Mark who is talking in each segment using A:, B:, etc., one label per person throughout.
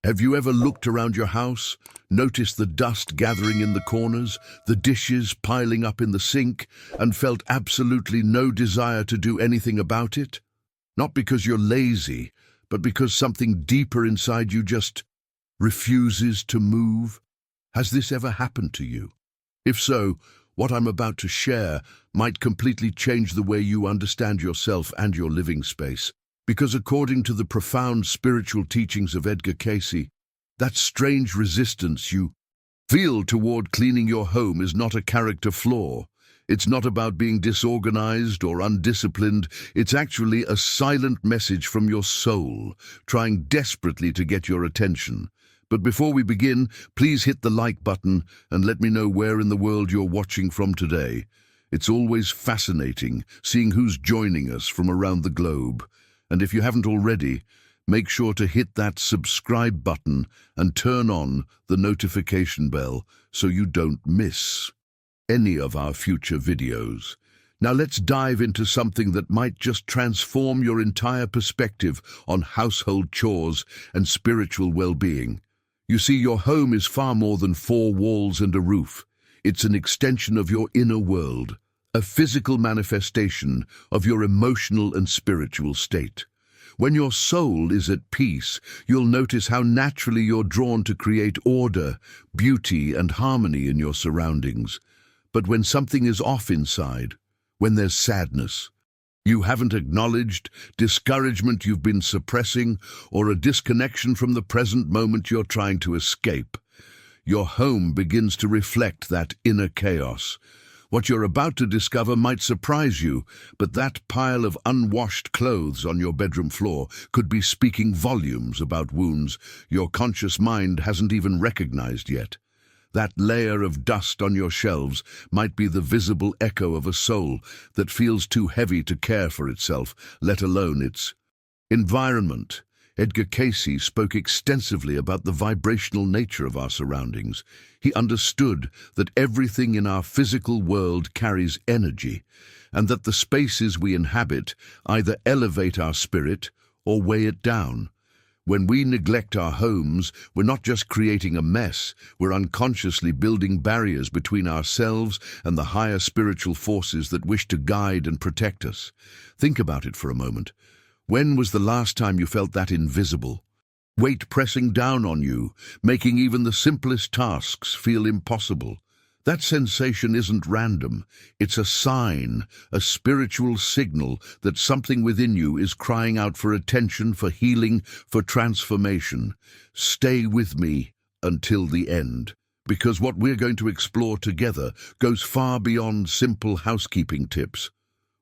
A: Have you ever looked around your house, noticed the dust gathering in the corners, the dishes piling up in the sink, and felt absolutely no desire to do anything about it? Not because you're lazy, but because something deeper inside you just refuses to move? Has this ever happened to you? If so, what I'm about to share might completely change the way you understand yourself and your living space. Because according to the profound spiritual teachings of Edgar Cayce, that strange resistance you feel toward cleaning your home is not a character flaw. It's not about being disorganized or undisciplined. It's actually a silent message from your soul, trying desperately to get your attention. But before we begin, please hit the like button and let me know where in the world you're watching from today. It's always fascinating seeing who's joining us from around the globe. And if you haven't already, make sure to hit that subscribe button and turn on the notification bell so you don't miss any of our future videos. Now let's dive into something that might just transform your entire perspective on household chores and spiritual well-being. You see, your home is far more than four walls and a roof. It's an extension of your inner world, a physical manifestation of your emotional and spiritual state. When your soul is at peace, you'll notice how naturally you're drawn to create order, beauty, and harmony in your surroundings. But when something is off inside, when there's sadness you haven't acknowledged, discouragement you've been suppressing, or a disconnection from the present moment you're trying to escape, your home begins to reflect that inner chaos. What you're about to discover might surprise you, but that pile of unwashed clothes on your bedroom floor could be speaking volumes about wounds your conscious mind hasn't even recognized yet. That layer of dust on your shelves might be the visible echo of a soul that feels too heavy to care for itself, let alone its environment. Edgar Cayce spoke extensively about the vibrational nature of our surroundings. He understood that everything in our physical world carries energy, and that the spaces we inhabit either elevate our spirit or weigh it down. When we neglect our homes, we're not just creating a mess, we're unconsciously building barriers between ourselves and the higher spiritual forces that wish to guide and protect us. Think about it for a moment. When was the last time you felt that invisible weight pressing down on you, making even the simplest tasks feel impossible? That sensation isn't random. It's a sign, a spiritual signal that something within you is crying out for attention, for healing, for transformation. Stay with me until the end, because what we're going to explore together goes far beyond simple housekeeping tips.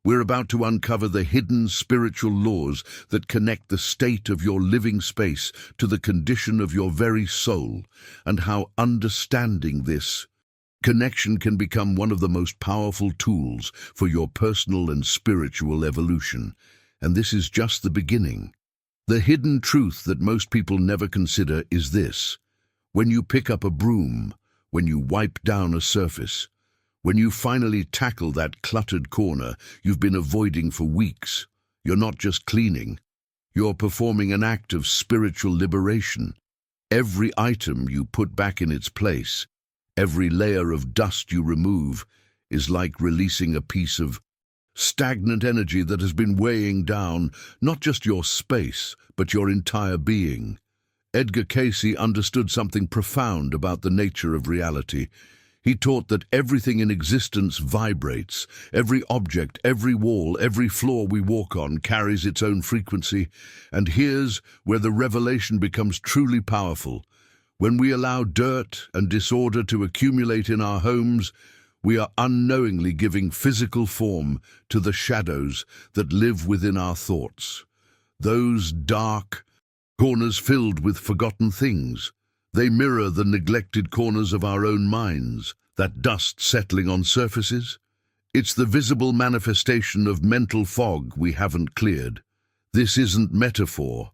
A: We're about to uncover the hidden spiritual laws that connect the state of your living space to the condition of your very soul, and how understanding this connection can become one of the most powerful tools for your personal and spiritual evolution. And this is just the beginning. The hidden truth that most people never consider is this: when you pick up a broom, when you wipe down a surface, when you finally tackle that cluttered corner you've been avoiding for weeks, you're not just cleaning, you're performing an act of spiritual liberation. Every item you put back in its place, every layer of dust you remove, is like releasing a piece of stagnant energy that has been weighing down not just your space, but your entire being. Edgar Cayce understood something profound about the nature of reality. He taught that everything in existence vibrates. Every object, every wall, every floor we walk on carries its own frequency. And here's where the revelation becomes truly powerful. When we allow dirt and disorder to accumulate in our homes, we are unknowingly giving physical form to the shadows that live within our thoughts. Those dark corners filled with forgotten things. They mirror the neglected corners of our own minds, that dust settling on surfaces. It's the visible manifestation of mental fog we haven't cleared. This isn't metaphor.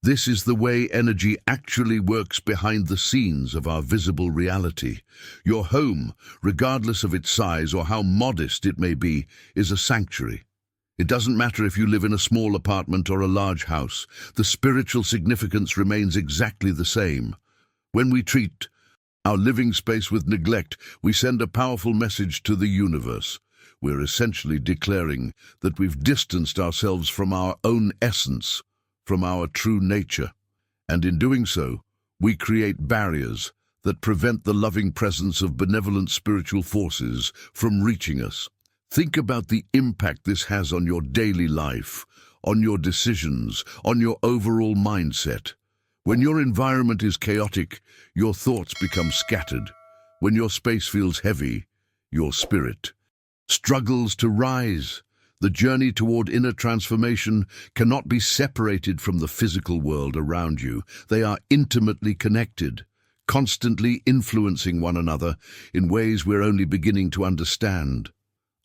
A: This is the way energy actually works behind the scenes of our visible reality. Your home, regardless of its size or how modest it may be, is a sanctuary. It doesn't matter if you live in a small apartment or a large house, the spiritual significance remains exactly the same. When we treat our living space with neglect, we send a powerful message to the universe. We're essentially declaring that we've distanced ourselves from our own essence, from our true nature. And in doing so, we create barriers that prevent the loving presence of benevolent spiritual forces from reaching us. Think about the impact this has on your daily life, on your decisions, on your overall mindset. When your environment is chaotic, your thoughts become scattered. When your space feels heavy, your spirit struggles to rise. The journey toward inner transformation cannot be separated from the physical world around you. They are intimately connected, constantly influencing one another in ways we're only beginning to understand.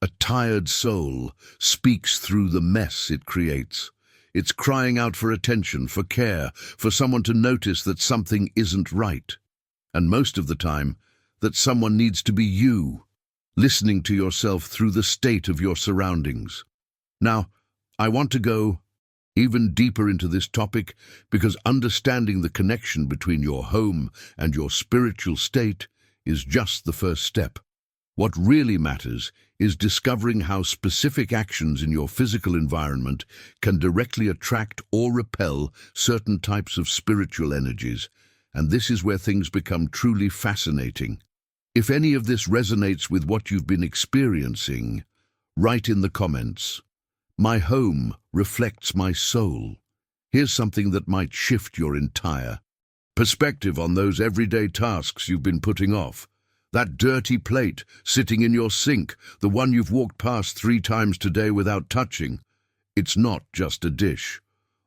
A: A tired soul speaks through the mess it creates. It's crying out for attention, for care, for someone to notice that something isn't right. And most of the time, that someone needs to be you, listening to yourself through the state of your surroundings. Now, I want to go even deeper into this topic because understanding the connection between your home and your spiritual state is just the first step. What really matters is discovering how specific actions in your physical environment can directly attract or repel certain types of spiritual energies, and this is where things become truly fascinating. If any of this resonates with what you've been experiencing, write in the comments. My home reflects my soul. Here's something that might shift your entire perspective on those everyday tasks you've been putting off. That dirty plate sitting in your sink, the one you've walked past 3 times today without touching. It's not just a dish.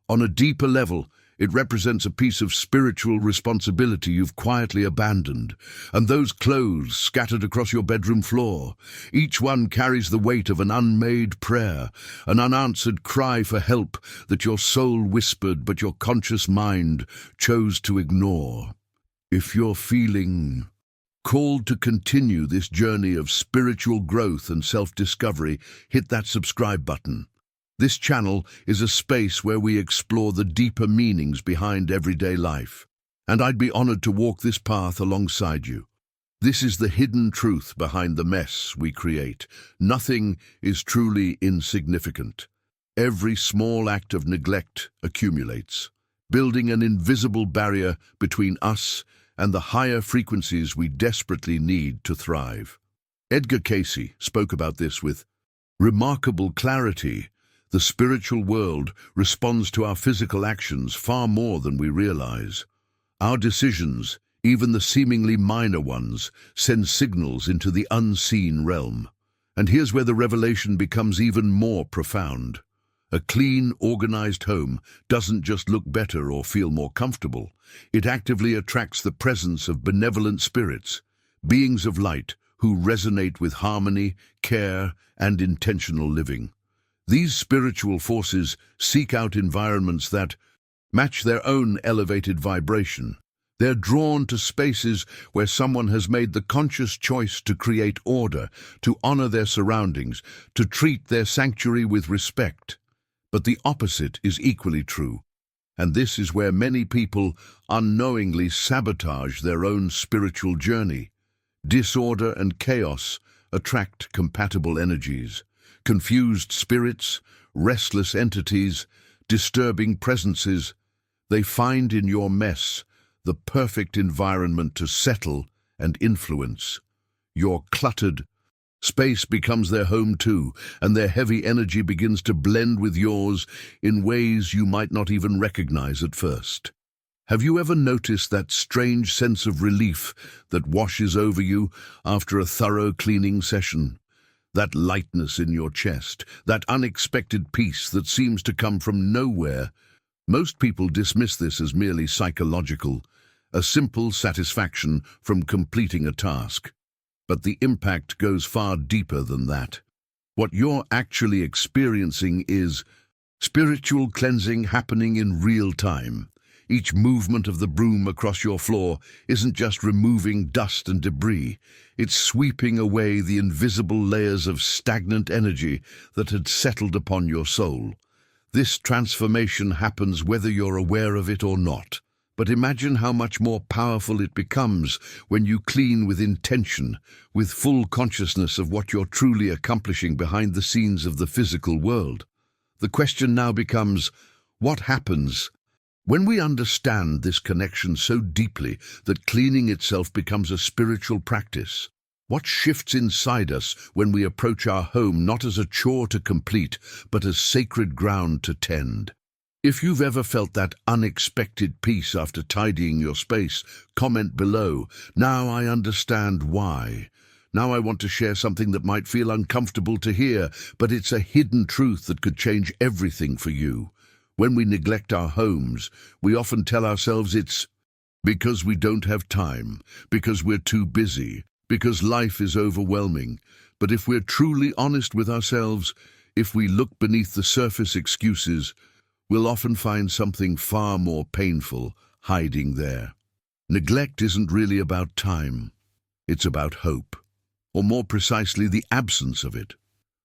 A: On a deeper level, it represents a piece of spiritual responsibility you've quietly abandoned. And those clothes scattered across your bedroom floor, each one carries the weight of an unmade prayer, an unanswered cry for help that your soul whispered but your conscious mind chose to ignore. If you're feeling called to continue this journey of spiritual growth and self-discovery, hit that subscribe button. This channel is a space where we explore the deeper meanings behind everyday life, and I'd be honored to walk this path alongside you. This is the hidden truth behind the mess we create. Nothing is truly insignificant. Every small act of neglect accumulates, building an invisible barrier between us and the higher frequencies we desperately need to thrive. Edgar Cayce spoke about this with remarkable clarity. The spiritual world responds to our physical actions far more than we realize. Our decisions, even the seemingly minor ones, send signals into the unseen realm. And here's where the revelation becomes even more profound. A clean, organized home doesn't just look better or feel more comfortable. It actively attracts the presence of benevolent spirits, beings of light who resonate with harmony, care, and intentional living. These spiritual forces seek out environments that match their own elevated vibration. They're drawn to spaces where someone has made the conscious choice to create order, to honor their surroundings, to treat their sanctuary with respect. But the opposite is equally true, and this is where many people unknowingly sabotage their own spiritual journey. Disorder and chaos attract compatible energies. Confused spirits, restless entities, disturbing presences, they find in your mess the perfect environment to settle and influence. Your cluttered space becomes their home too, and their heavy energy begins to blend with yours in ways you might not even recognize at first. Have you ever noticed that strange sense of relief that washes over you after a thorough cleaning session? That lightness in your chest, that unexpected peace that seems to come from nowhere? Most people dismiss this as merely psychological, a simple satisfaction from completing a task. But the impact goes far deeper than that. What you're actually experiencing is spiritual cleansing happening in real time. Each movement of the broom across your floor isn't just removing dust and debris, it's sweeping away the invisible layers of stagnant energy that had settled upon your soul. This transformation happens whether you're aware of it or not. But imagine how much more powerful it becomes when you clean with intention, with full consciousness of what you're truly accomplishing behind the scenes of the physical world. The question now becomes, what happens when we understand this connection so deeply that cleaning itself becomes a spiritual practice? What shifts inside us when we approach our home not as a chore to complete, but as sacred ground to tend? If you've ever felt that unexpected peace after tidying your space, comment below. Now I understand why. Now I want to share something that might feel uncomfortable to hear, but it's a hidden truth that could change everything for you. When we neglect our homes, we often tell ourselves it's because we don't have time, because we're too busy, because life is overwhelming. But if we're truly honest with ourselves, if we look beneath the surface excuses, we'll often find something far more painful hiding there. Neglect isn't really about time. It's about hope, or more precisely, the absence of it.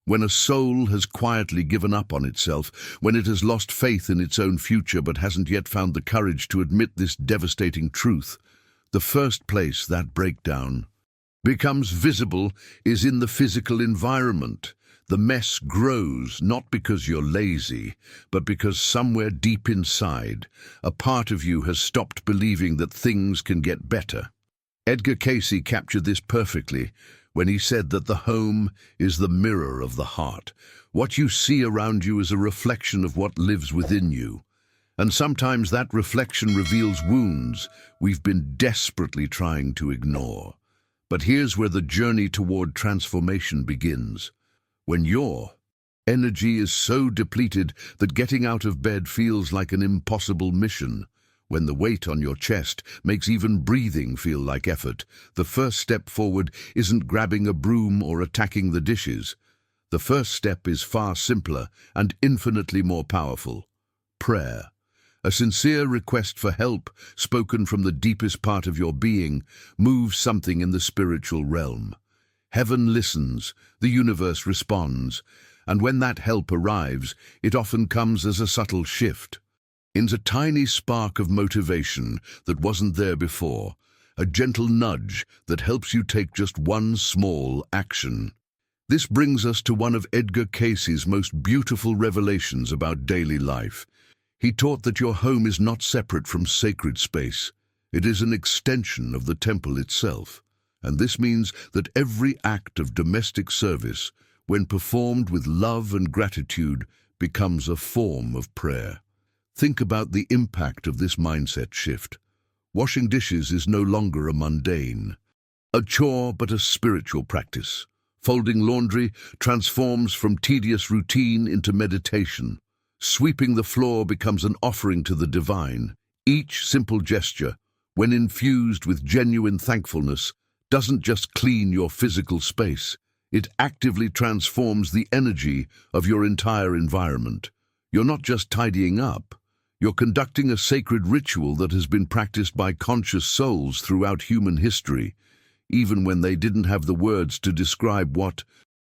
A: When a soul has quietly given up on itself, when it has lost faith in its own future but hasn't yet found the courage to admit this devastating truth, the first place that breakdown becomes visible is in the physical environment. The mess grows not because you're lazy, but because somewhere deep inside, a part of you has stopped believing that things can get better. Edgar Cayce captured this perfectly when he said that the home is the mirror of the heart. What you see around you is a reflection of what lives within you. And sometimes that reflection reveals wounds we've been desperately trying to ignore. But here's where the journey toward transformation begins. When your energy is so depleted that getting out of bed feels like an impossible mission, when the weight on your chest makes even breathing feel like effort, the first step forward isn't grabbing a broom or attacking the dishes. The first step is far simpler and infinitely more powerful. Prayer. A sincere request for help, spoken from the deepest part of your being, moves something in the spiritual realm. Heaven listens, the universe responds, and when that help arrives, it often comes as a subtle shift. It's a tiny spark of motivation that wasn't there before, a gentle nudge that helps you take just one small action. This brings us to one of Edgar Cayce's most beautiful revelations about daily life. He taught that your home is not separate from sacred space. It is an extension of the temple itself. And this means that every act of domestic service, when performed with love and gratitude, becomes a form of prayer. Think about the impact of this mindset shift. Washing dishes is no longer a mundane, a chore, but a spiritual practice. Folding laundry transforms from tedious routine into meditation. Sweeping the floor becomes an offering to the divine. Each simple gesture, when infused with genuine thankfulness, doesn't just clean your physical space, it actively transforms the energy of your entire environment. You're not just tidying up, you're conducting a sacred ritual that has been practiced by conscious souls throughout human history, even when they didn't have the words to describe what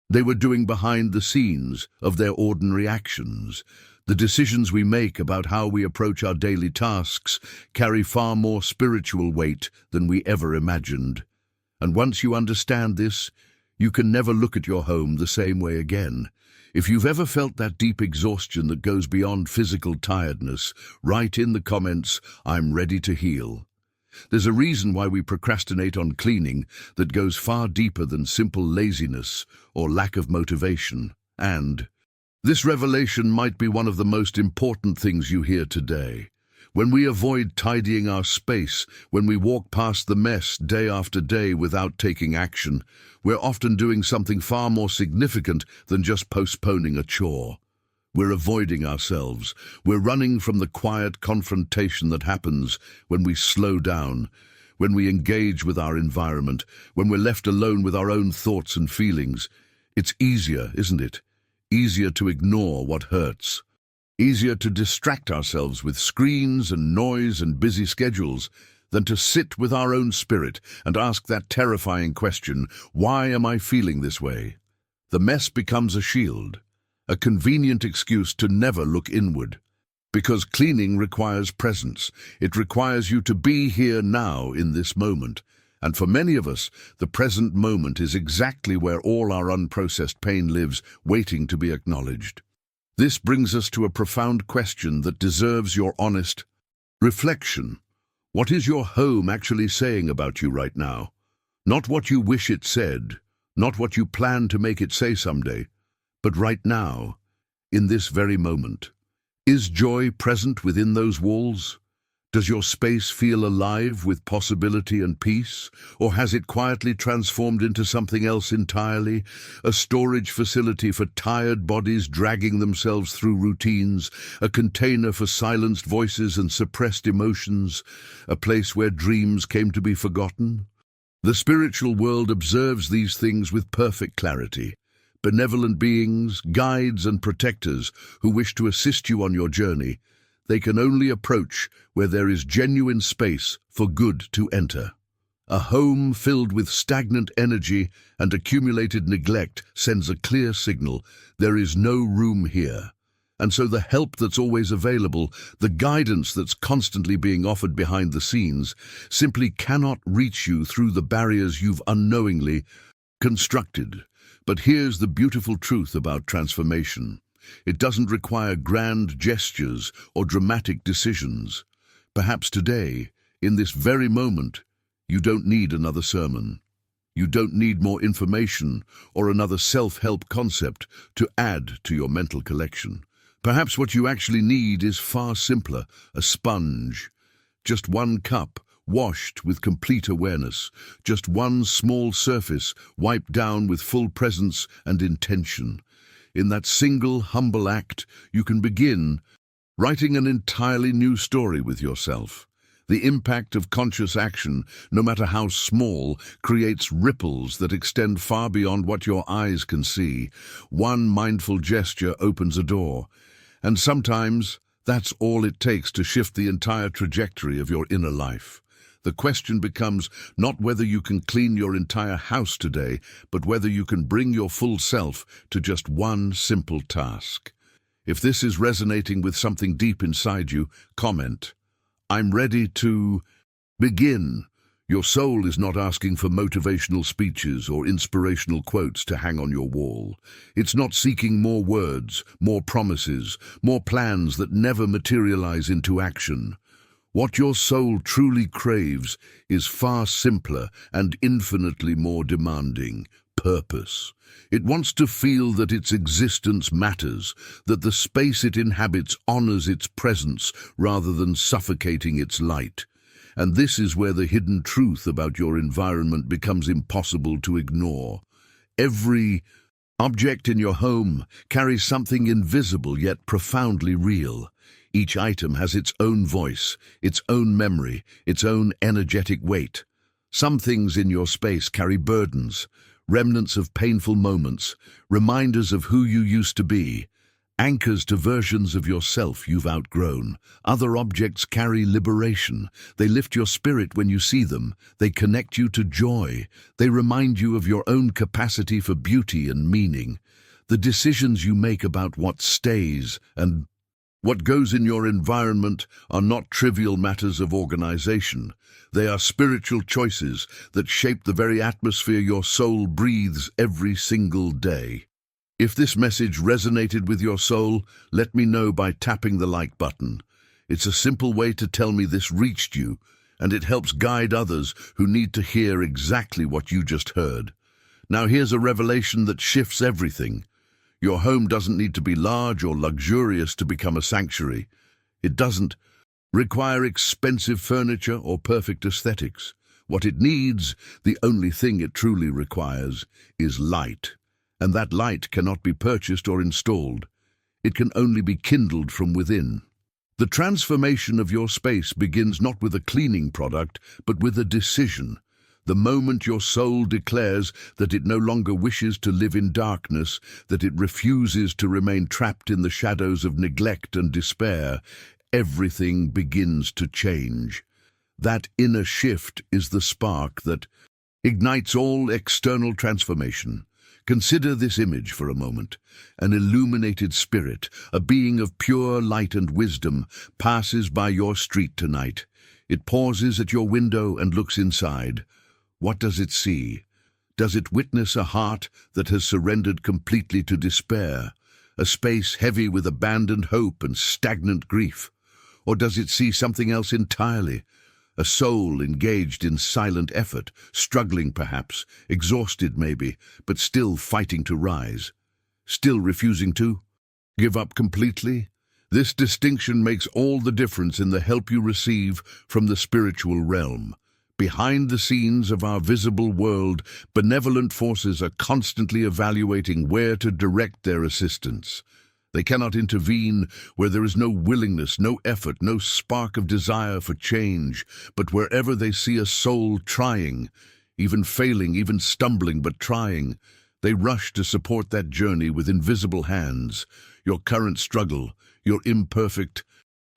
A: they were doing behind the scenes of their ordinary actions. The decisions we make about how we approach our daily tasks carry far more spiritual weight than we ever imagined. And once you understand this, you can never look at your home the same way again. If you've ever felt that deep exhaustion that goes beyond physical tiredness, write in the comments, "I'm ready to heal." There's a reason why we procrastinate on cleaning that goes far deeper than simple laziness or lack of motivation. And this revelation might be one of the most important things you hear today. When we avoid tidying our space, when we walk past the mess day after day without taking action, we're often doing something far more significant than just postponing a chore. We're avoiding ourselves. We're running from the quiet confrontation that happens when we slow down, when we engage with our environment, when we're left alone with our own thoughts and feelings. It's easier, isn't it? Easier to ignore what hurts. Easier to distract ourselves with screens and noise and busy schedules than to sit with our own spirit and ask that terrifying question, why am I feeling this way? The mess becomes a shield, a convenient excuse to never look inward. Because cleaning requires presence. It requires you to be here now in this moment. And for many of us, the present moment is exactly where all our unprocessed pain lives, waiting to be acknowledged. This brings us to a profound question that deserves your honest reflection. What is your home actually saying about you right now? Not what you wish it said, not what you plan to make it say someday, but right now, in this very moment. Is joy present within those walls? Does your space feel alive with possibility and peace? Or has it quietly transformed into something else entirely? A storage facility for tired bodies dragging themselves through routines, a container for silenced voices and suppressed emotions, a place where dreams came to be forgotten? The spiritual world observes these things with perfect clarity. Benevolent beings, guides and protectors who wish to assist you on your journey, they can only approach where there is genuine space for good to enter. A home filled with stagnant energy and accumulated neglect sends a clear signal: there is no room here. And so the help that's always available, the guidance that's constantly being offered behind the scenes, simply cannot reach you through the barriers you've unknowingly constructed. But here's the beautiful truth about transformation. It doesn't require grand gestures or dramatic decisions. Perhaps today, in this very moment, you don't need another sermon. You don't need more information or another self-help concept to add to your mental collection. Perhaps what you actually need is far simpler: a sponge. Just one cup, washed with complete awareness. Just one small surface, wiped down with full presence and intention. In that single, humble act, you can begin writing an entirely new story with yourself. The impact of conscious action, no matter how small, creates ripples that extend far beyond what your eyes can see. One mindful gesture opens a door, and sometimes that's all it takes to shift the entire trajectory of your inner life. The question becomes not whether you can clean your entire house today, but whether you can bring your full self to just one simple task. If this is resonating with something deep inside you, comment, "I'm ready to begin." Your soul is not asking for motivational speeches or inspirational quotes to hang on your wall. It's not seeking more words, more promises, more plans that never materialize into action. What your soul truly craves is far simpler and infinitely more demanding: purpose. It wants to feel that its existence matters, that the space it inhabits honors its presence rather than suffocating its light. And this is where the hidden truth about your environment becomes impossible to ignore. Every object in your home carries something invisible yet profoundly real. Each item has its own voice, its own memory, its own energetic weight. Some things in your space carry burdens, remnants of painful moments, reminders of who you used to be, anchors to versions of yourself you've outgrown. Other objects carry liberation. They lift your spirit when you see them. They connect you to joy. They remind you of your own capacity for beauty and meaning. The decisions you make about what stays and what goes in your environment are not trivial matters of organization. They are spiritual choices that shape the very atmosphere your soul breathes every single day. If this message resonated with your soul, let me know by tapping the like button. It's a simple way to tell me this reached you, and it helps guide others who need to hear exactly what you just heard. Now here's a revelation that shifts everything. Your home doesn't need to be large or luxurious to become a sanctuary. It doesn't require expensive furniture or perfect aesthetics. What it needs, the only thing it truly requires, is light. And that light cannot be purchased or installed. It can only be kindled from within. The transformation of your space begins not with a cleaning product, but with a decision. The moment your soul declares that it no longer wishes to live in darkness, that it refuses to remain trapped in the shadows of neglect and despair, everything begins to change. That inner shift is the spark that ignites all external transformation. Consider this image for a moment. An illuminated spirit, a being of pure light and wisdom, passes by your street tonight. It pauses at your window and looks inside. What does it see? Does it witness a heart that has surrendered completely to despair, a space heavy with abandoned hope and stagnant grief? Or does it see something else entirely? A soul engaged in silent effort, struggling perhaps, exhausted maybe, but still fighting to rise, still refusing to give up completely? This distinction makes all the difference in the help you receive from the spiritual realm. Behind the scenes of our visible world, benevolent forces are constantly evaluating where to direct their assistance. They cannot intervene where there is no willingness, no effort, no spark of desire for change, but wherever they see a soul trying, even failing, even stumbling, but trying, they rush to support that journey with invisible hands. Your current struggle, your imperfect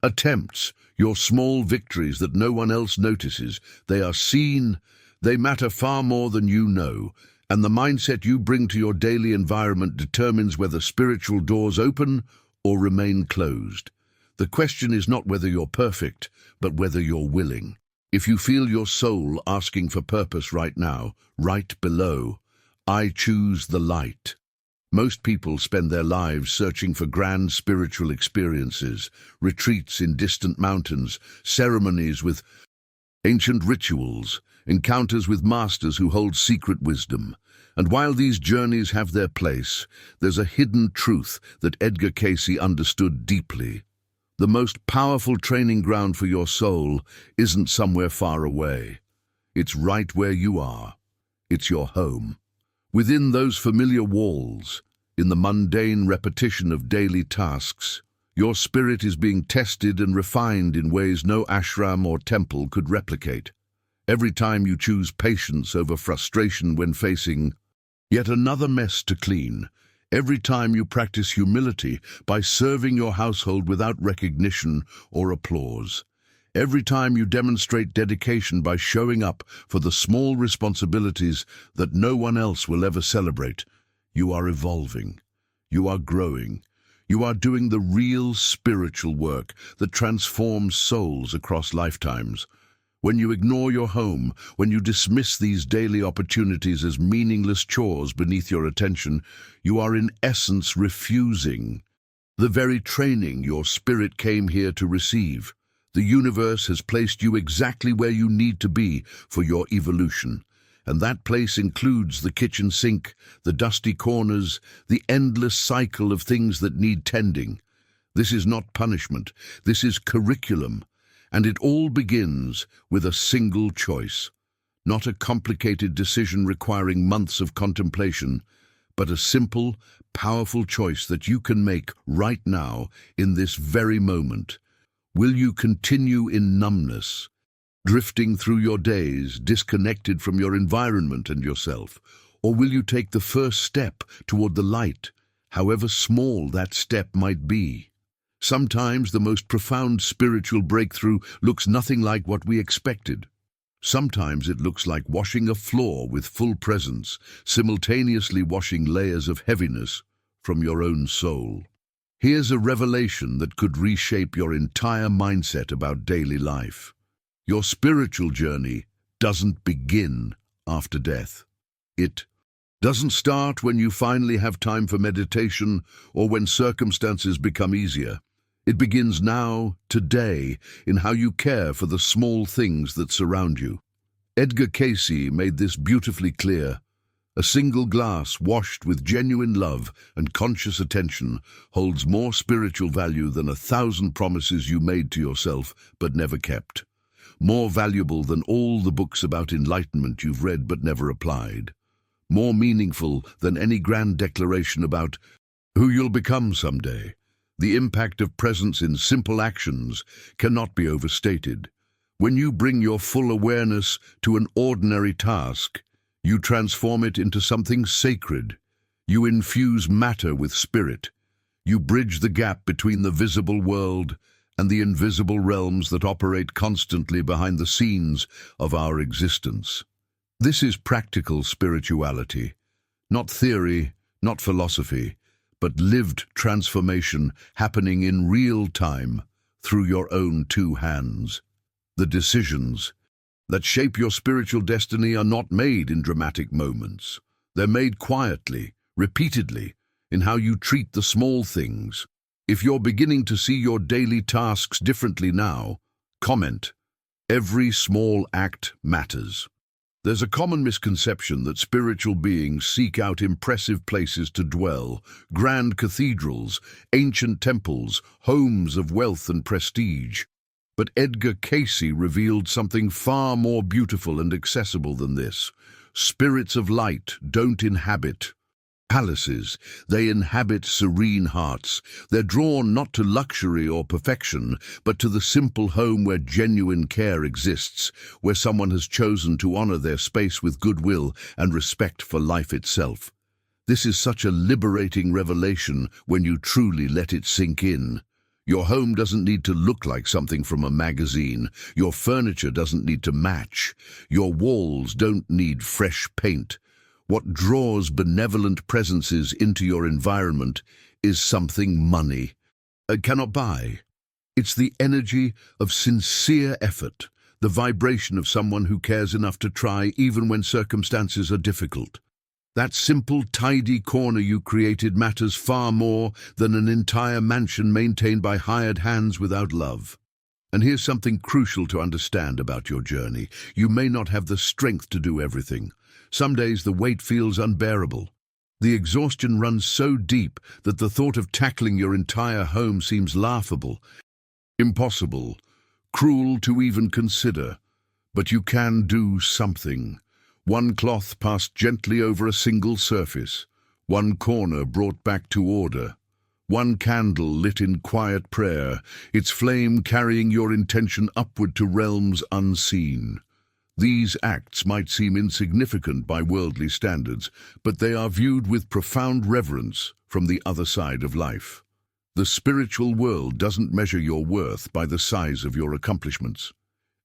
A: attempts, your small victories that no one else notices, they are seen, they matter far more than you know, and the mindset you bring to your daily environment determines whether spiritual doors open or remain closed. The question is not whether you're perfect, but whether you're willing. If you feel your soul asking for purpose right now, right below, I choose the light. Most people spend their lives searching for grand spiritual experiences, retreats in distant mountains, ceremonies with ancient rituals, encounters with masters who hold secret wisdom. And while these journeys have their place, there's a hidden truth that Edgar Cayce understood deeply. The most powerful training ground for your soul isn't somewhere far away. It's right where you are. It's your home. Within those familiar walls, in the mundane repetition of daily tasks, your spirit is being tested and refined in ways no ashram or temple could replicate. Every time you choose patience over frustration when facing yet another mess to clean, every time you practice humility by serving your household without recognition or applause, every time you demonstrate dedication by showing up for the small responsibilities that no one else will ever celebrate, you are evolving, you are growing, you are doing the real spiritual work that transforms souls across lifetimes. When you ignore your home, when you dismiss these daily opportunities as meaningless chores beneath your attention, you are in essence refusing the very training your spirit came here to receive. The universe has placed you exactly where you need to be for your evolution, and that place includes the kitchen sink, the dusty corners, the endless cycle of things that need tending. This is not punishment, this is curriculum. And it all begins with a single choice, not a complicated decision requiring months of contemplation, but a simple, powerful choice that you can make right now in this very moment. Will you continue in numbness, drifting through your days, disconnected from your environment and yourself? Or will you take the first step toward the light, however small that step might be? Sometimes the most profound spiritual breakthrough looks nothing like what we expected. Sometimes it looks like washing a floor with full presence, simultaneously washing layers of heaviness from your own soul. Here's a revelation that could reshape your entire mindset about daily life. Your spiritual journey doesn't begin after death. It doesn't start when you finally have time for meditation or when circumstances become easier. It begins now, today, in how you care for the small things that surround you. Edgar Cayce made this beautifully clear. A single glass washed with genuine love and conscious attention holds more spiritual value than 1,000 promises you made to yourself but never kept. More valuable than all the books about enlightenment you've read but never applied. More meaningful than any grand declaration about who you'll become someday. The impact of presence in simple actions cannot be overstated. When you bring your full awareness to an ordinary task, you transform it into something sacred. You infuse matter with spirit. You bridge the gap between the visible world and the invisible realms that operate constantly behind the scenes of our existence. This is practical spirituality, not theory, not philosophy, but lived transformation happening in real time through your own two hands. The decisions that shape your spiritual destiny are not made in dramatic moments. They're made quietly, repeatedly, in how you treat the small things. If you're beginning to see your daily tasks differently now, comment. Every small act matters. There's a common misconception that spiritual beings seek out impressive places to dwell, grand cathedrals, ancient temples, homes of wealth and prestige. But Edgar Cayce revealed something far more beautiful and accessible than this. Spirits of light don't inhabit palaces, they inhabit serene hearts. They're drawn not to luxury or perfection, but to the simple home where genuine care exists, where someone has chosen to honor their space with goodwill and respect for life itself. This is such a liberating revelation when you truly let it sink in. Your home doesn't need to look like something from a magazine. Your furniture doesn't need to match. Your walls don't need fresh paint. What draws benevolent presences into your environment is something money cannot buy. It's the energy of sincere effort, the vibration of someone who cares enough to try even when circumstances are difficult. That simple, tidy corner you created matters far more than an entire mansion maintained by hired hands without love. And here's something crucial to understand about your journey. You may not have the strength to do everything. Some days the weight feels unbearable. The exhaustion runs so deep that the thought of tackling your entire home seems laughable, impossible, cruel to even consider. But you can do something. One cloth passed gently over a single surface, one corner brought back to order, one candle lit in quiet prayer, its flame carrying your intention upward to realms unseen. These acts might seem insignificant by worldly standards, but they are viewed with profound reverence from the other side of life. The spiritual world doesn't measure your worth by the size of your accomplishments.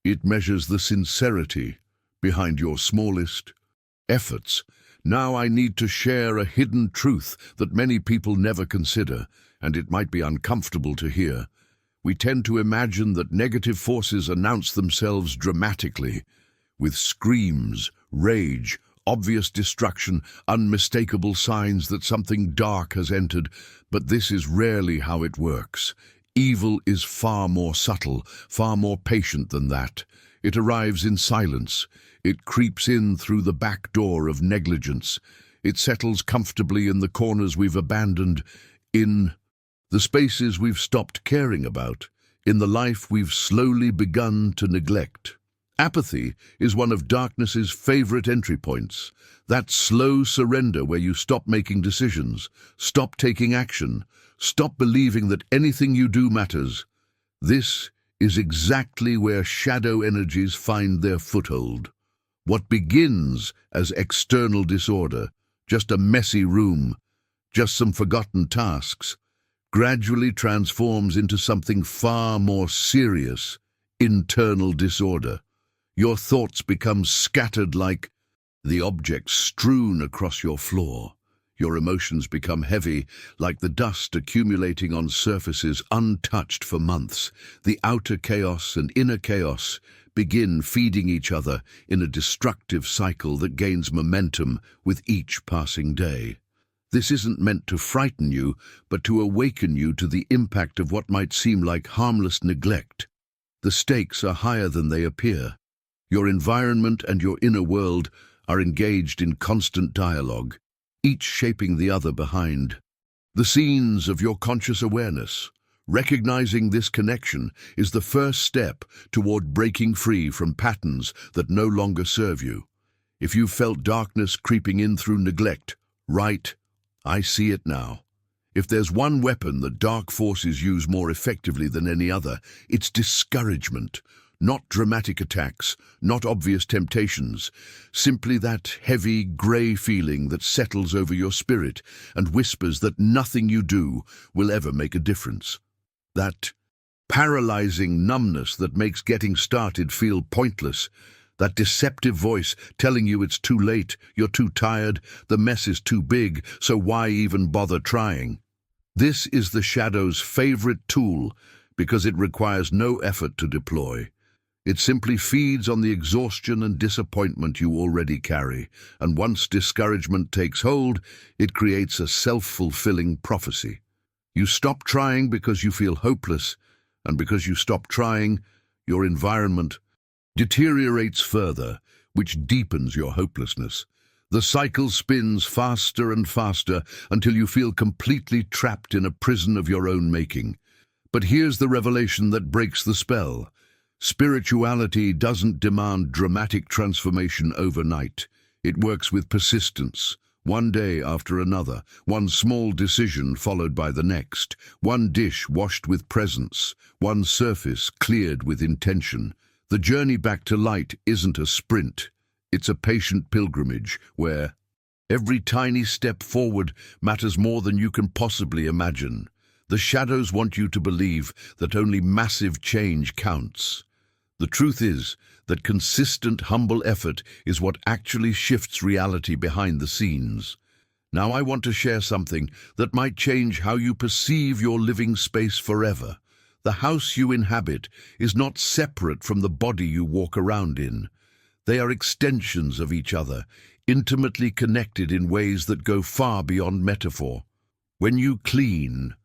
A: It measures the sincerity behind your smallest efforts. Now I need to share a hidden truth that many people never consider, and it might be uncomfortable to hear. We tend to imagine that negative forces announce themselves dramatically, with screams, rage, obvious destruction, unmistakable signs that something dark has entered, but this is rarely how it works. Evil is far more subtle, far more patient than that. It arrives in silence. It creeps in through the back door of negligence. It settles comfortably in the corners we've abandoned, in the spaces we've stopped caring about, in the life we've slowly begun to neglect. Apathy is one of darkness's favorite entry points. That slow surrender where you stop making decisions, stop taking action, stop believing that anything you do matters. This is exactly where shadow energies find their foothold. What begins as external disorder, just a messy room, just some forgotten tasks, gradually transforms into something far more serious, internal disorder. Your thoughts become scattered like the objects strewn across your floor. Your emotions become heavy, like the dust accumulating on surfaces untouched for months. The outer chaos and inner chaos begin feeding each other in a destructive cycle that gains momentum with each passing day. This isn't meant to frighten you, but to awaken you to the impact of what might seem like harmless neglect. The stakes are higher than they appear. Your environment and your inner world are engaged in constant dialogue, each shaping the other behind the scenes of your conscious awareness. Recognizing this connection is the first step toward breaking free from patterns that no longer serve you. If you've felt darkness creeping in through neglect, write, "I see it now." If there's one weapon that dark forces use more effectively than any other, it's discouragement. Not dramatic attacks, not obvious temptations, simply that heavy, grey feeling that settles over your spirit and whispers that nothing you do will ever make a difference. That paralyzing numbness that makes getting started feel pointless. That deceptive voice telling you it's too late, you're too tired, the mess is too big, so why even bother trying? This is the shadow's favorite tool because it requires no effort to deploy. It simply feeds on the exhaustion and disappointment you already carry, and once discouragement takes hold, it creates a self-fulfilling prophecy. You stop trying because you feel hopeless, and because you stop trying, your environment deteriorates further, which deepens your hopelessness. The cycle spins faster and faster until you feel completely trapped in a prison of your own making. But here's the revelation that breaks the spell. Spirituality doesn't demand dramatic transformation overnight. It works with persistence, one day after another, one small decision followed by the next, one dish washed with presence, one surface cleared with intention. The journey back to light isn't a sprint. It's a patient pilgrimage where every tiny step forward matters more than you can possibly imagine. The shadows want you to believe that only massive change counts. The truth is that consistent, humble effort is what actually shifts reality behind the scenes. Now I want to share something that might change how you perceive your living space forever. The house you inhabit is not separate from the body you walk around in. They are extensions of each other, intimately connected in ways that go far beyond metaphor. When you clean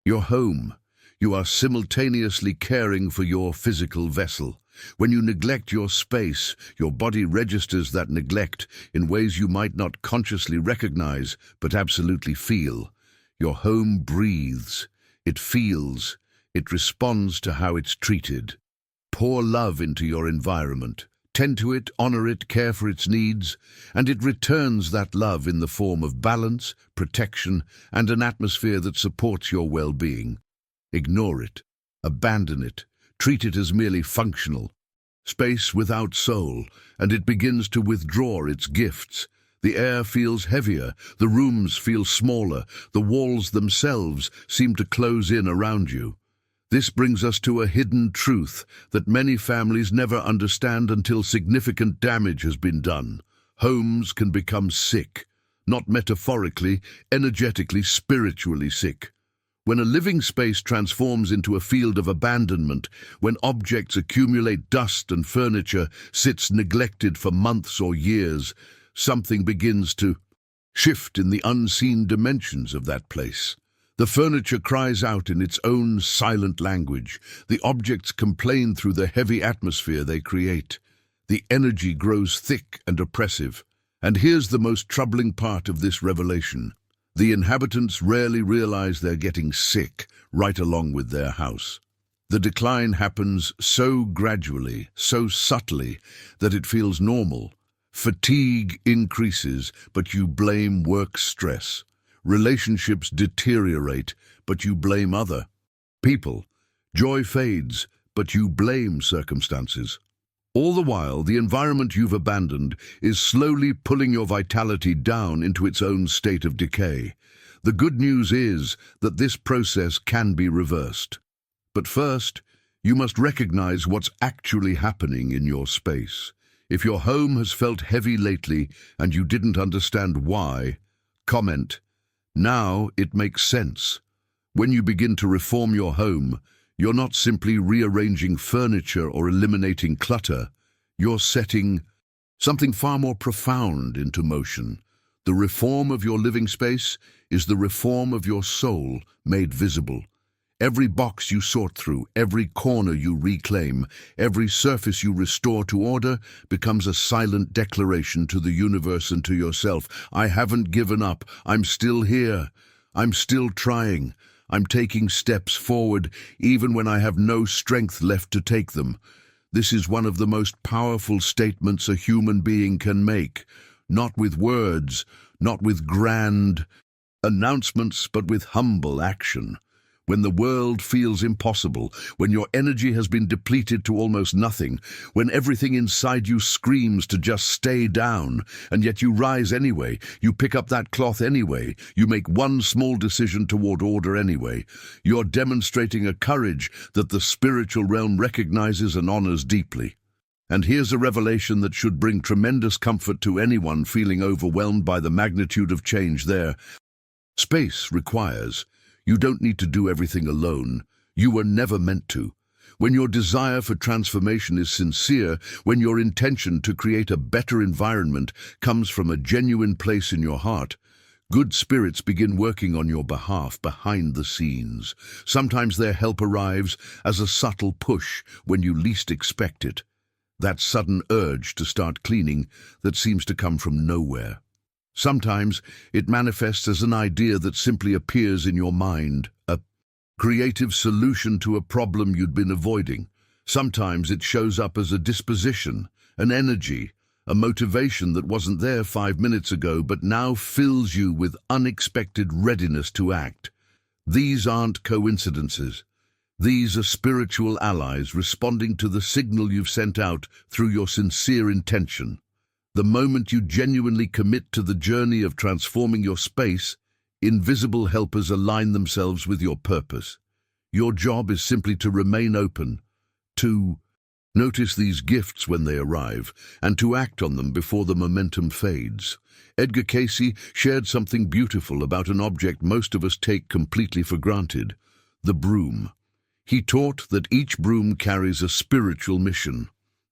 A: your home, you are simultaneously caring for your physical vessel. When you neglect your space, your body registers that neglect in ways you might not consciously recognize, but absolutely feel. Your home breathes, it feels, it responds to how it's treated. Pour love into your environment. Tend to it, honor it, care for its needs, and it returns that love in the form of balance, protection, and an atmosphere that supports your well-being. Ignore it, abandon it, treat it as merely functional. Space without soul, and it begins to withdraw its gifts. The air feels heavier, the rooms feel smaller, the walls themselves seem to close in around you. This brings us to a hidden truth that many families never understand until significant damage has been done. Homes can become sick, not metaphorically, energetically, spiritually sick. When a living space transforms into a field of abandonment, when objects accumulate dust and furniture sits neglected for months or years, something begins to shift in the unseen dimensions of that place. The furniture cries out in its own silent language. The objects complain through the heavy atmosphere they create. The energy grows thick and oppressive. And here's the most troubling part of this revelation. The inhabitants rarely realize they're getting sick right along with their house. The decline happens so gradually, so subtly, that it feels normal. Fatigue increases, but you blame work stress. Relationships deteriorate, but you blame other people. Joy fades, but you blame circumstances. All the while, the environment you've abandoned is slowly pulling your vitality down into its own state of decay. The good news is that this process can be reversed. But first, you must recognize what's actually happening in your space. If your home has felt heavy lately and you didn't understand why, comment, "Now it makes sense." When you begin to reform your home, you're not simply rearranging furniture or eliminating clutter. You're setting something far more profound into motion. The reform of your living space is the reform of your soul made visible. Every box you sort through, every corner you reclaim, every surface you restore to order becomes a silent declaration to the universe and to yourself. I haven't given up. I'm still here. I'm still trying. I'm taking steps forward even when I have no strength left to take them. This is one of the most powerful statements a human being can make, not with words, not with grand announcements, but with humble action. When the world feels impossible, when your energy has been depleted to almost nothing, when everything inside you screams to just stay down, and yet you rise anyway, you pick up that cloth anyway, you make one small decision toward order anyway, you're demonstrating a courage that the spiritual realm recognizes and honors deeply. And here's a revelation that should bring tremendous comfort to anyone feeling overwhelmed by the magnitude of change there. Space requires. You don't need to do everything alone. You were never meant to. When your desire for transformation is sincere, when your intention to create a better environment comes from a genuine place in your heart, good spirits begin working on your behalf behind the scenes. Sometimes their help arrives as a subtle push when you least expect it. That sudden urge to start cleaning that seems to come from nowhere. Sometimes it manifests as an idea that simply appears in your mind, a creative solution to a problem you'd been avoiding. Sometimes it shows up as a disposition, an energy, a motivation that wasn't there 5 minutes ago but now fills you with unexpected readiness to act. These aren't coincidences. These are spiritual allies responding to the signal you've sent out through your sincere intention. The moment you genuinely commit to the journey of transforming your space, invisible helpers align themselves with your purpose. Your job is simply to remain open, to notice these gifts when they arrive, and to act on them before the momentum fades. Edgar Cayce shared something beautiful about an object most of us take completely for granted, the broom. He taught that each broom carries a spiritual mission.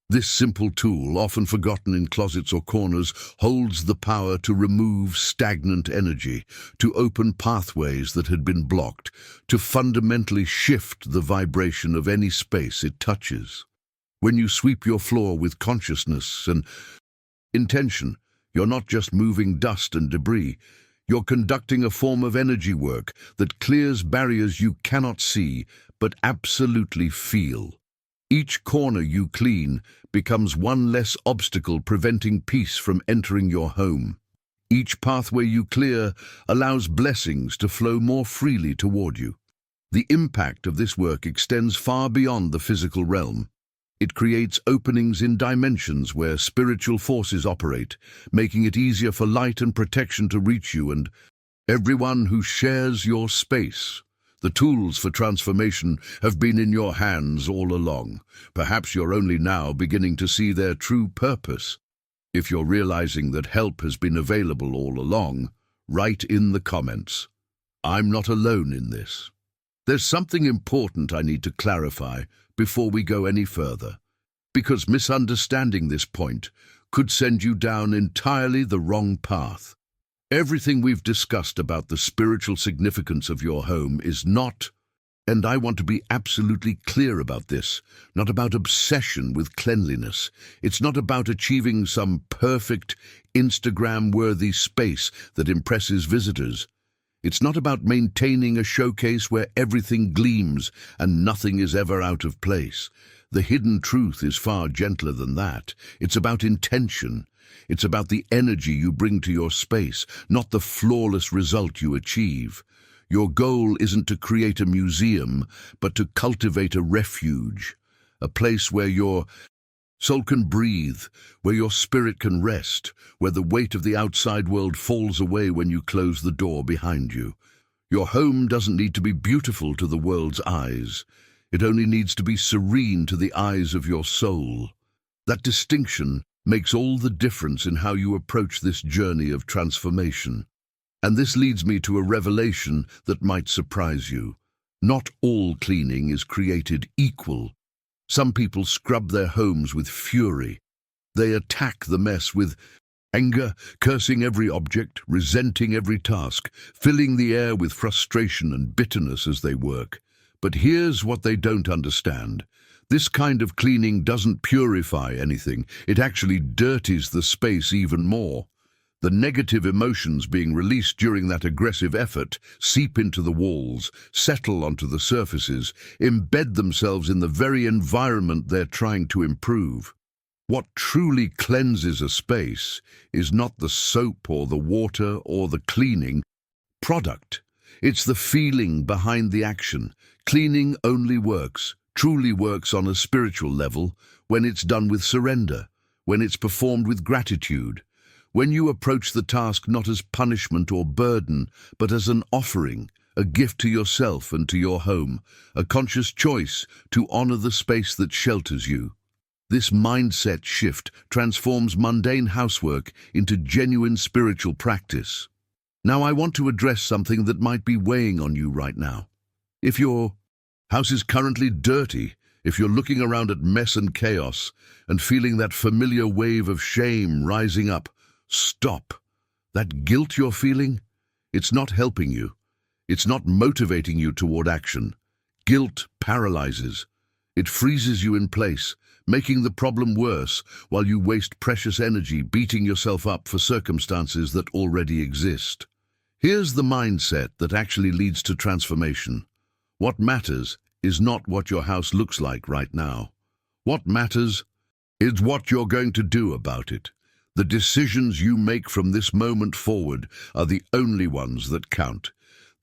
A: This simple tool, often forgotten in closets or corners, holds the power to remove stagnant energy, to open pathways that had been blocked, to fundamentally shift the vibration of any space it touches. When you sweep your floor with consciousness and intention, you're not just moving dust and debris, you're conducting a form of energy work that clears barriers you cannot see but absolutely feel. Each corner you clean becomes one less obstacle preventing peace from entering your home. Each pathway you clear allows blessings to flow more freely toward you. The impact of this work extends far beyond the physical realm. It creates openings in dimensions where spiritual forces operate, making it easier for light and protection to reach you and everyone who shares your space. The tools for transformation have been in your hands all along. Perhaps you're only now beginning to see their true purpose. If you're realizing that help has been available all along, write in the comments, "I'm not alone in this." There's something important I need to clarify before we go any further, because misunderstanding this point could send you down entirely the wrong path. Everything we've discussed about the spiritual significance of your home is not, and I want to be absolutely clear about this, not about obsession with cleanliness. It's not about achieving some perfect, Instagram-worthy space that impresses visitors. It's not about maintaining a showcase where everything gleams and nothing is ever out of place. The hidden truth is far gentler than that. It's about intention. It's about the energy you bring to your space, not the flawless result you achieve. Your goal isn't to create a museum, but to cultivate a refuge, a place where your soul can breathe, where your spirit can rest, where the weight of the outside world falls away when you close the door behind you. Your home doesn't need to be beautiful to the world's eyes. It only needs to be serene to the eyes of your soul. That distinction makes all the difference in how you approach this journey of transformation. And this leads me to a revelation that might surprise you. Not all cleaning is created equal. Some people scrub their homes with fury. They attack the mess with anger, cursing every object, resenting every task, filling the air with frustration and bitterness as they work. But here's what they don't understand. This kind of cleaning doesn't purify anything. It actually dirties the space even more. The negative emotions being released during that aggressive effort seep into the walls, settle onto the surfaces, embed themselves in the very environment they're trying to improve. What truly cleanses a space is not the soap or the water or the cleaning product. It's the feeling behind the action. Cleaning only works, truly works on a spiritual level, when it's done with surrender, when it's performed with gratitude, when you approach the task not as punishment or burden, but as an offering, a gift to yourself and to your home, a conscious choice to honor the space that shelters you. This mindset shift transforms mundane housework into genuine spiritual practice. Now I want to address something that might be weighing on you right now. If your house is currently dirty, if you're looking around at mess and chaos and feeling that familiar wave of shame rising up, stop. That guilt you're feeling, it's not helping you. It's not motivating you toward action. Guilt paralyzes. It freezes you in place, making the problem worse while you waste precious energy beating yourself up for circumstances that already exist. Here's the mindset that actually leads to transformation. What matters is not what your house looks like right now. What matters is what you're going to do about it. The decisions you make from this moment forward are the only ones that count.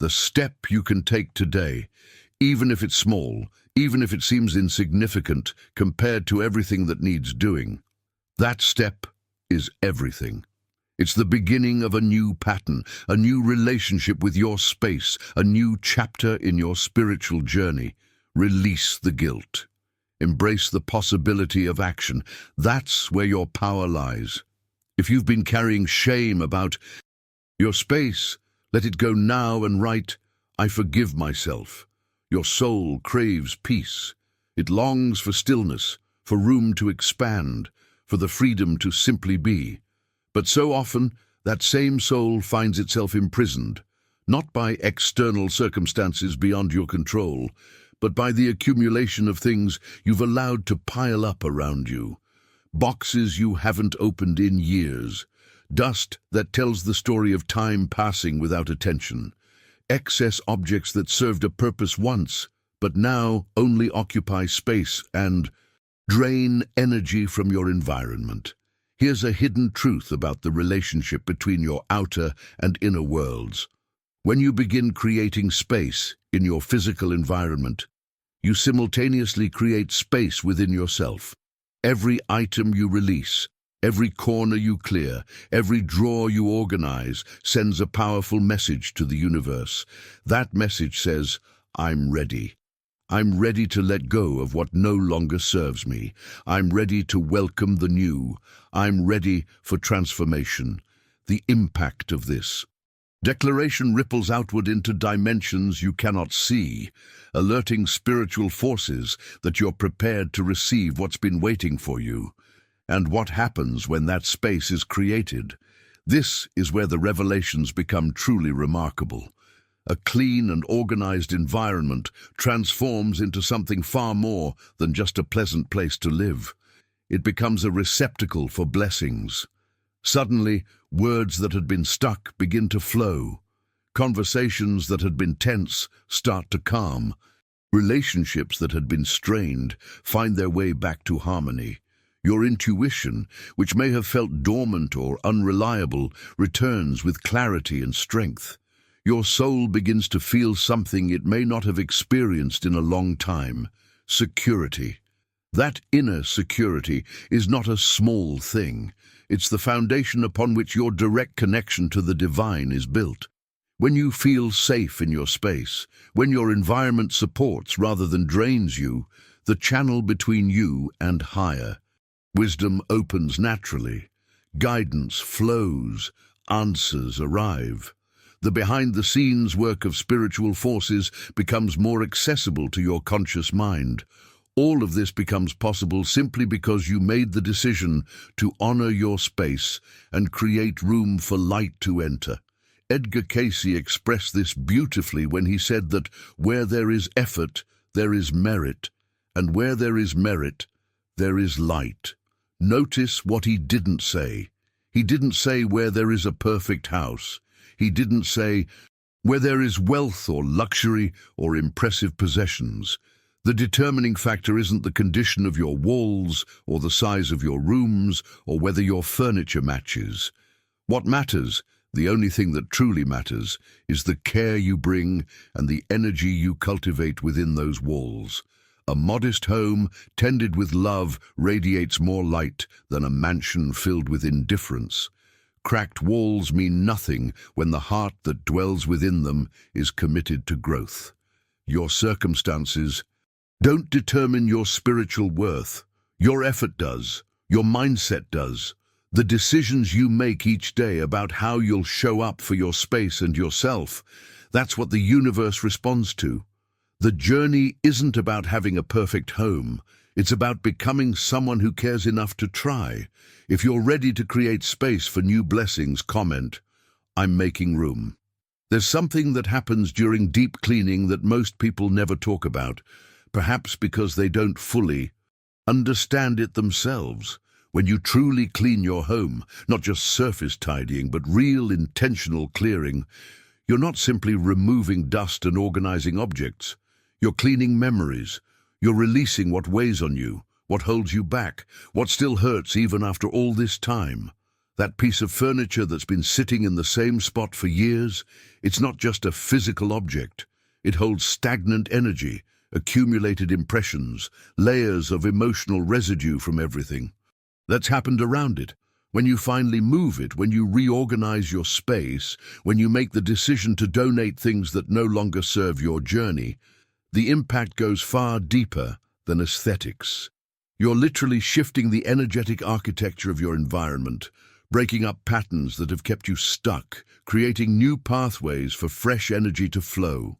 A: The step you can take today, even if it's small, even if it seems insignificant compared to everything that needs doing, that step is everything. It's the beginning of a new pattern, a new relationship with your space, a new chapter in your spiritual journey. Release the guilt. Embrace the possibility of action. That's where your power lies. If you've been carrying shame about your space, let it go now and write, "I forgive myself." Your soul craves peace. It longs for stillness, for room to expand, for the freedom to simply be. But so often, that same soul finds itself imprisoned, not by external circumstances beyond your control, but by the accumulation of things you've allowed to pile up around you. Boxes you haven't opened in years. Dust that tells the story of time passing without attention. Excess objects that served a purpose once, but now only occupy space and drain energy from your environment. Here's a hidden truth about the relationship between your outer and inner worlds. When you begin creating space in your physical environment, you simultaneously create space within yourself. Every item you release, every corner you clear, every drawer you organize sends a powerful message to the universe. That message says, "I'm ready. I'm ready to let go of what no longer serves me. I'm ready to welcome the new. I'm ready for transformation." The impact of this declaration ripples outward into dimensions you cannot see, alerting spiritual forces that you're prepared to receive what's been waiting for you. And what happens when that space is created? This is where the revelations become truly remarkable. A clean and organized environment transforms into something far more than just a pleasant place to live. It becomes a receptacle for blessings. Suddenly, words that had been stuck begin to flow. Conversations that had been tense start to calm. Relationships that had been strained find their way back to harmony. Your intuition, which may have felt dormant or unreliable, returns with clarity and strength. Your soul begins to feel something it may not have experienced in a long time: security. That inner security is not a small thing. It's the foundation upon which your direct connection to the divine is built. When you feel safe in your space, when your environment supports rather than drains you, the channel between you and higher wisdom opens naturally. Guidance flows, answers arrive. The behind-the-scenes work of spiritual forces becomes more accessible to your conscious mind. All of this becomes possible simply because you made the decision to honor your space and create room for light to enter. Edgar Cayce expressed this beautifully when he said that where there is effort, there is merit, and where there is merit, there is light. Notice what he didn't say. He didn't say where there is a perfect house. He didn't say where there is wealth or luxury or impressive possessions. The determining factor isn't the condition of your walls or the size of your rooms or whether your furniture matches. What matters The only thing that truly matters is the care you bring and the energy you cultivate within those walls. A modest home, tended with love, radiates more light than a mansion filled with indifference. Cracked walls mean nothing when the heart that dwells within them is committed to growth. Your circumstances don't determine your spiritual worth. Your effort does. Your mindset does. The decisions you make each day about how you'll show up for your space and yourself, that's what the universe responds to. The journey isn't about having a perfect home. It's about becoming someone who cares enough to try. If you're ready to create space for new blessings, comment, "I'm making room." There's something that happens during deep cleaning that most people never talk about, perhaps because they don't fully understand it themselves. When you truly clean your home, not just surface tidying, but real intentional clearing, you're not simply removing dust and organizing objects. You're cleaning memories. You're releasing what weighs on you, what holds you back, what still hurts even after all this time. That piece of furniture that's been sitting in the same spot for years, it's not just a physical object. It holds stagnant energy, accumulated impressions, layers of emotional residue from everything that's happened around it. When you finally move it, when you reorganize your space, when you make the decision to donate things that no longer serve your journey, the impact goes far deeper than aesthetics. You're literally shifting the energetic architecture of your environment, breaking up patterns that have kept you stuck, creating new pathways for fresh energy to flow.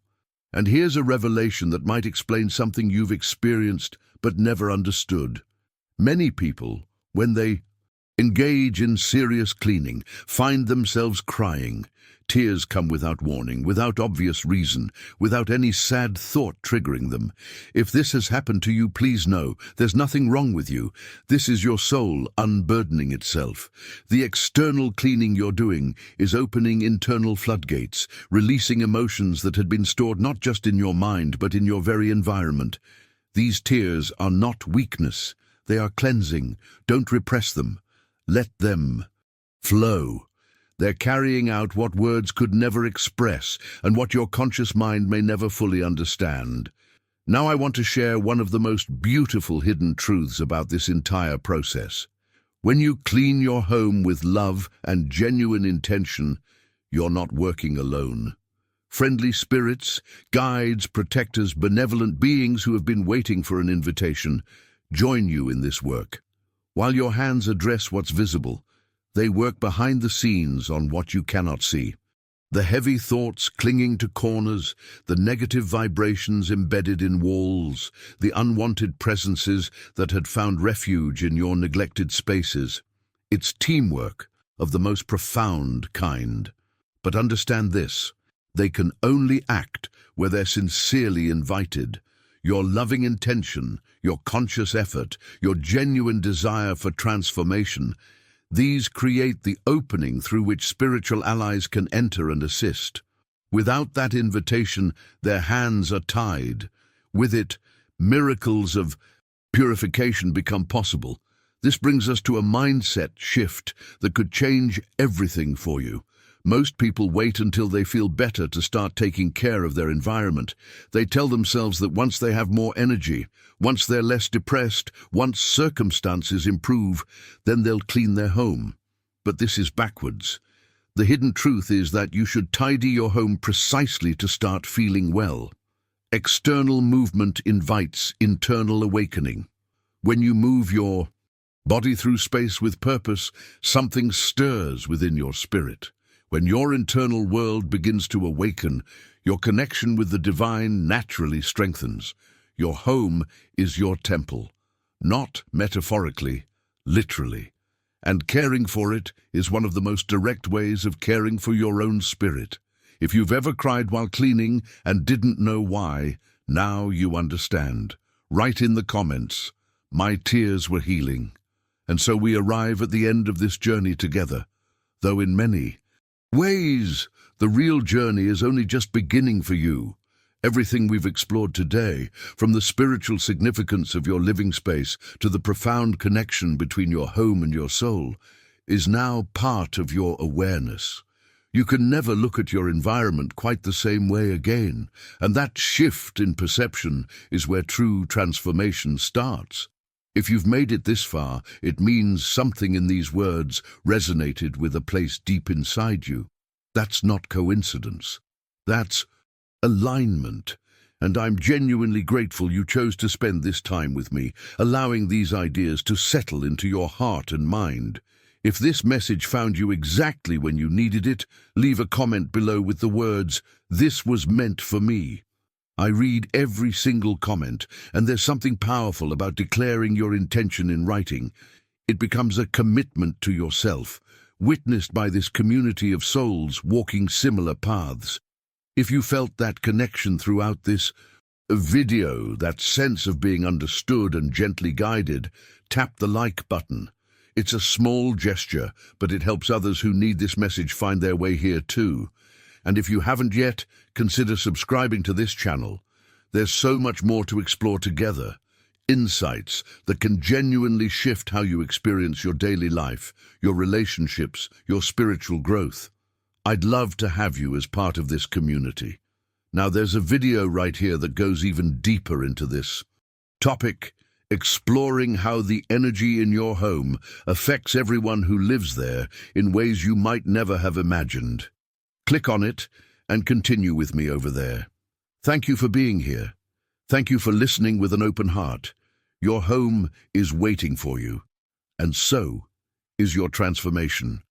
A: And here's a revelation that might explain something you've experienced but never understood. Many people, when they engage in serious cleaning, find themselves crying. Tears come without warning, without obvious reason, without any sad thought triggering them. If this has happened to you, please know there's nothing wrong with you. This is your soul unburdening itself. The external cleaning you're doing is opening internal floodgates, releasing emotions that had been stored not just in your mind, but in your very environment. These tears are not weakness. They are cleansing. Don't repress them. Let them flow. They're carrying out what words could never express and what your conscious mind may never fully understand. Now I want to share one of the most beautiful hidden truths about this entire process. When you clean your home with love and genuine intention, you're not working alone. Friendly spirits, guides, protectors, benevolent beings who have been waiting for an invitation join you in this work. While your hands address what's visible, they work behind the scenes on what you cannot see. The heavy thoughts clinging to corners, the negative vibrations embedded in walls, the unwanted presences that had found refuge in your neglected spaces. It's teamwork of the most profound kind. But understand this, they can only act where they're sincerely invited. Your loving intention, your conscious effort, your genuine desire for transformation, these create the opening through which spiritual allies can enter and assist. Without that invitation, their hands are tied. With it, miracles of purification become possible. This brings us to a mindset shift that could change everything for you. Most people wait until they feel better to start taking care of their environment. They tell themselves that once they have more energy, once they're less depressed, once circumstances improve, then they'll clean their home. But this is backwards. The hidden truth is that you should tidy your home precisely to start feeling well. External movement invites internal awakening. When you move your body through space with purpose, something stirs within your spirit. When your internal world begins to awaken, your connection with the divine naturally strengthens. Your home is your temple, not metaphorically, literally. And caring for it is one of the most direct ways of caring for your own spirit. If you've ever cried while cleaning and didn't know why, now you understand. Write in the comments, "My tears were healing." And so we arrive at the end of this journey together, though in many ways, the real journey is only just beginning for you. Everything we've explored today, from the spiritual significance of your living space to the profound connection between your home and your soul, is now part of your awareness. You can never look at your environment quite the same way again, and that shift in perception is where true transformation starts. If you've made it this far, it means something in these words resonated with a place deep inside you. That's not coincidence. That's alignment. And I'm genuinely grateful you chose to spend this time with me, allowing these ideas to settle into your heart and mind. If this message found you exactly when you needed it, leave a comment below with the words, "This was meant for me." I read every single comment, and there's something powerful about declaring your intention in writing. It becomes a commitment to yourself, witnessed by this community of souls walking similar paths. If you felt that connection throughout this video, that sense of being understood and gently guided, tap the like button. It's a small gesture, but it helps others who need this message find their way here too. And if you haven't yet, consider subscribing to this channel. There's so much more to explore together. Insights that can genuinely shift how you experience your daily life, your relationships, your spiritual growth. I'd love to have you as part of this community. Now there's a video right here that goes even deeper into this topic, exploring how the energy in your home affects everyone who lives there in ways you might never have imagined. Click on it and continue with me over there. Thank you for being here. Thank you for listening with an open heart. Your home is waiting for you, and so is your transformation.